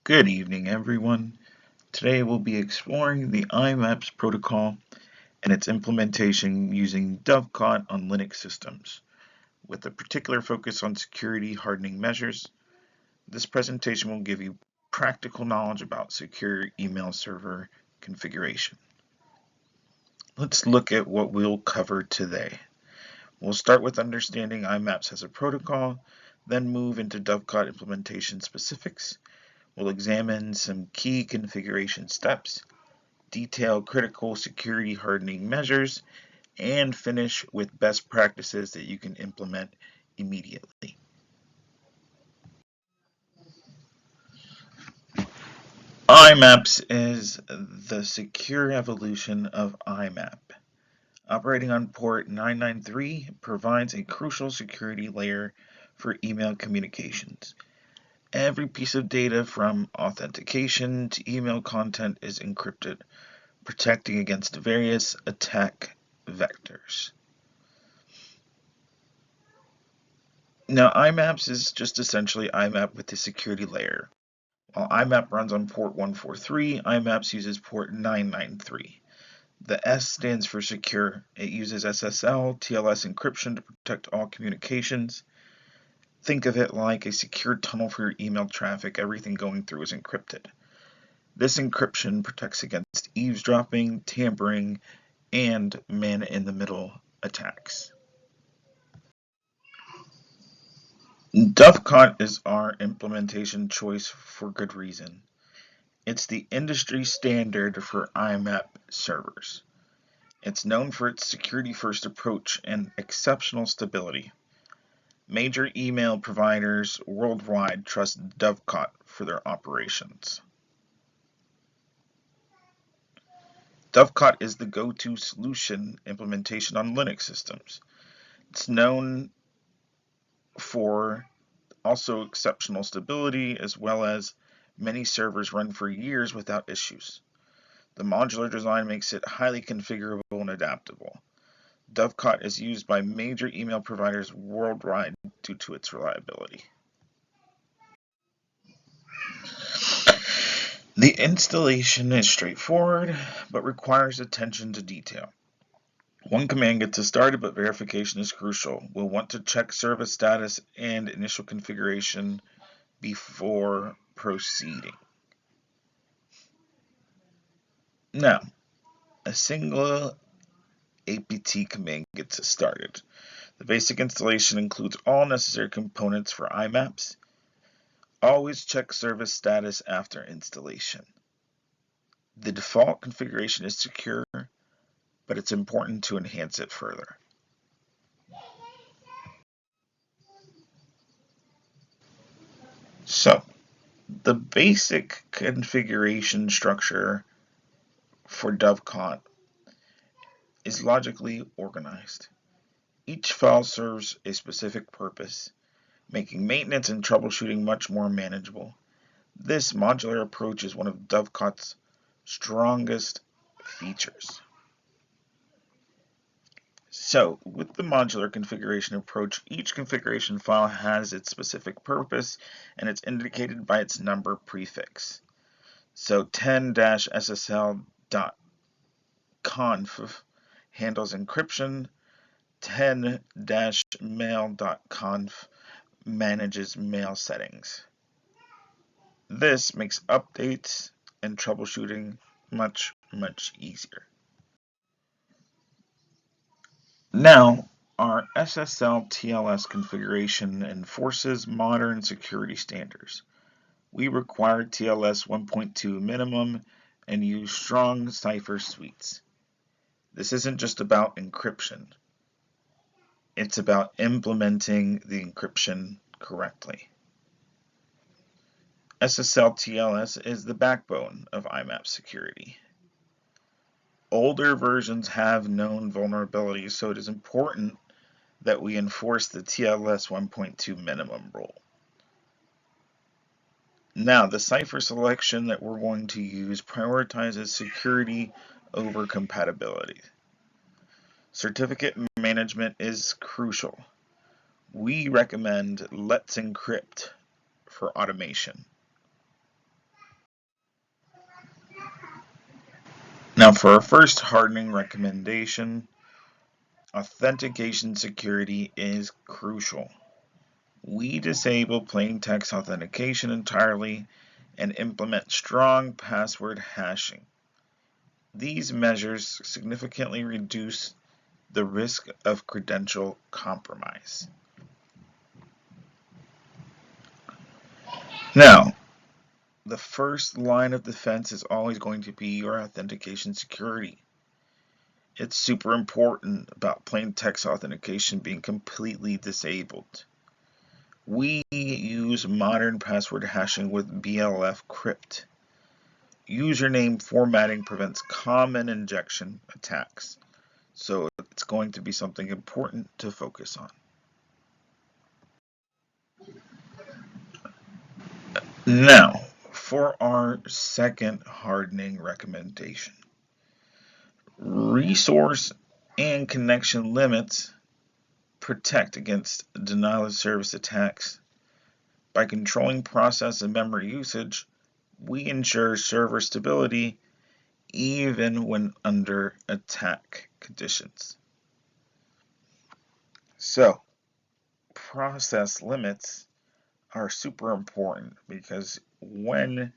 Good evening, everyone. Today we'll be exploring the IMAPS protocol and its implementation using Dovecot on Linux systems, with a particular focus on security hardening measures. This presentation will give you practical knowledge about secure email server configuration. Let's look at what we'll cover today. We'll start with understanding IMAPS as a protocol, then move into Dovecot implementation specifics. We'll examine some key configuration steps, detail critical security hardening measures, and finish with best practices that you can implement immediately. IMAPS is the secure evolution of IMAP. Operating on port 993 provides a crucial security layer for email communications. Every piece of data from authentication to email content is encrypted, protecting against various attack vectors. Now, IMAPS is just essentially IMAP with the security layer. While IMAP runs on port 143, IMAPS uses port 993. The S stands for secure. It uses SSL, TLS encryption to protect all communications. Think of it like a secure tunnel for your email traffic. Everything going through is encrypted. This encryption protects against eavesdropping, tampering, and man-in-the-middle attacks. Dovecot is our implementation choice for good reason. It's the industry standard for IMAP servers. It's known for its security-first approach and exceptional stability. Major email providers worldwide trust Dovecot for their operations. Dovecot is the go-to solution implementation on Linux systems. It's known for also exceptional stability, as well as many servers run for years without issues. The modular design makes it highly configurable and adaptable. Dovecot is used by major email providers worldwide due to its reliability. The installation is straightforward, but requires attention to detail. One command gets us started, but verification is crucial. We'll want to check service status and initial configuration before proceeding. Now, a single apt command gets us started. The basic installation includes all necessary components for IMAPS. Always check service status after installation. The default configuration is secure, but it's important to enhance it further. So, the basic configuration structure for Dovecot is logically organized. Each file serves a specific purpose, making maintenance and troubleshooting much more manageable. This modular approach is one of Dovecot's strongest features. So, with the modular configuration approach, each configuration file has its specific purpose, and it's indicated by its number prefix. So 10-ssl.conf handles encryption, 10-mail.conf manages mail settings. This makes updates and troubleshooting much easier. Now, our SSL TLS configuration enforces modern security standards. We require TLS 1.2 minimum and use strong cipher suites. This isn't just about encryption. It's about implementing the encryption correctly. SSL TLS is the backbone of IMAP security. Older versions have known vulnerabilities, so it is important that we enforce the TLS 1.2 minimum rule. Now, the cipher selection that we're going to use prioritizes security over compatibility. Certificate management is crucial. We recommend Let's Encrypt for automation. Now for our first hardening recommendation, authentication security is crucial. We disable plain text authentication entirely and implement strong password hashing. These measures significantly reduce the risk of credential compromise. Now, the first line of defense is always going to be your authentication security. It's super important about plain text authentication being completely disabled. We use modern password hashing with BLF crypt. Username formatting prevents common injection attacks, so it's going to be something important to focus on. Now, for our second hardening recommendation. Resource and connection limits protect against denial of service attacks. By controlling process and memory usage, we ensure server stability even when under attack conditions. So, process limits are super important because when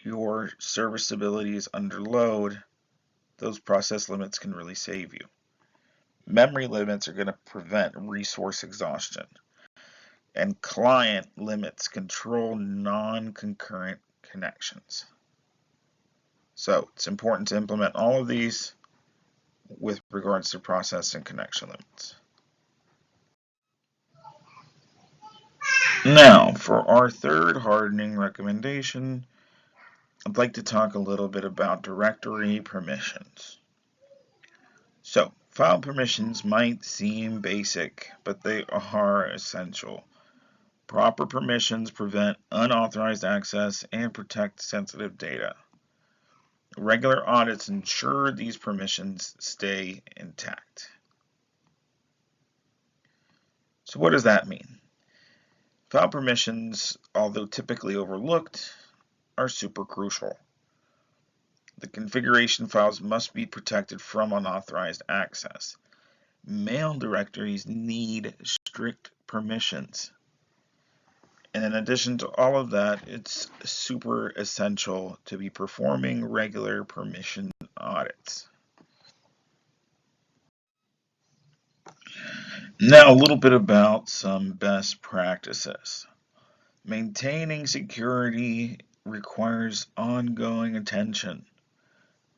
your server stability is under load, those process limits can really save you. Memory limits are going to prevent resource exhaustion, and client limits control non-concurrent connections. So it's important to implement all of these with regards to process and connection limits. Now, for our third hardening recommendation, I'd like to talk a little bit about directory permissions. So, file permissions might seem basic, but they are essential. Proper permissions prevent unauthorized access and protect sensitive data. Regular audits ensure these permissions stay intact. So what does that mean? File permissions, although typically overlooked, are super crucial. The configuration files must be protected from unauthorized access. Mail directories need strict permissions. And in addition to all of that, it's super essential to be performing regular permission audits. Now, a little bit about some best practices. Maintaining security requires ongoing attention.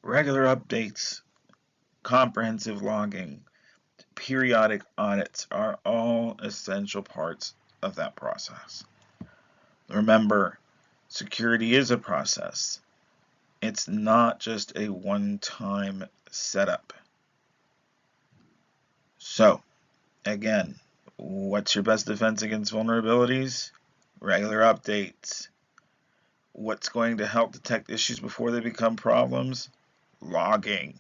Regular updates, comprehensive logging, periodic audits are all essential parts of that process. Remember, security is a process. It's not just a one-time setup. So, again, what's your best defense against vulnerabilities? Regular updates. What's going to help detect issues before they become problems? Logging.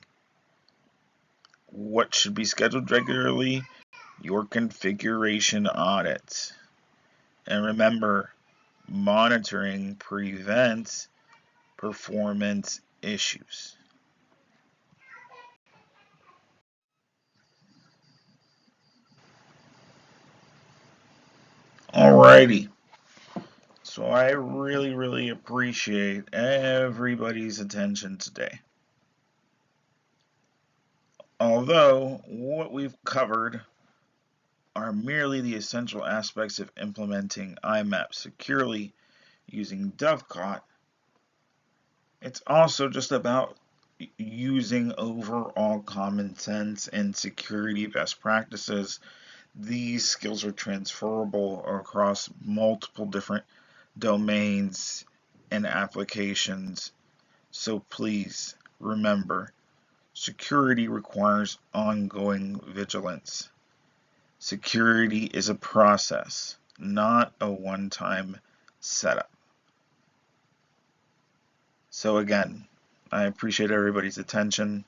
What should be scheduled regularly? Your configuration audits. And remember, monitoring prevents performance issues. Alrighty. So I really appreciate everybody's attention today. Although what we've covered are merely the essential aspects of implementing IMAPS securely using Dovecot, it's also just about using overall common sense and security best practices. These skills are transferable across multiple different domains and applications. So please remember, security requires ongoing vigilance. Security is a process, not a one-time setup. So again, I appreciate everybody's attention.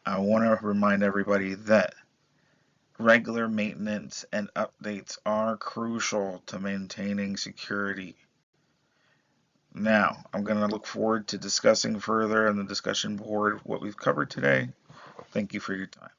I want to remind everybody that regular maintenance and updates are crucial to maintaining security. Now, I'm going to look forward to discussing further on the discussion board what we've covered today. Thank you for your time.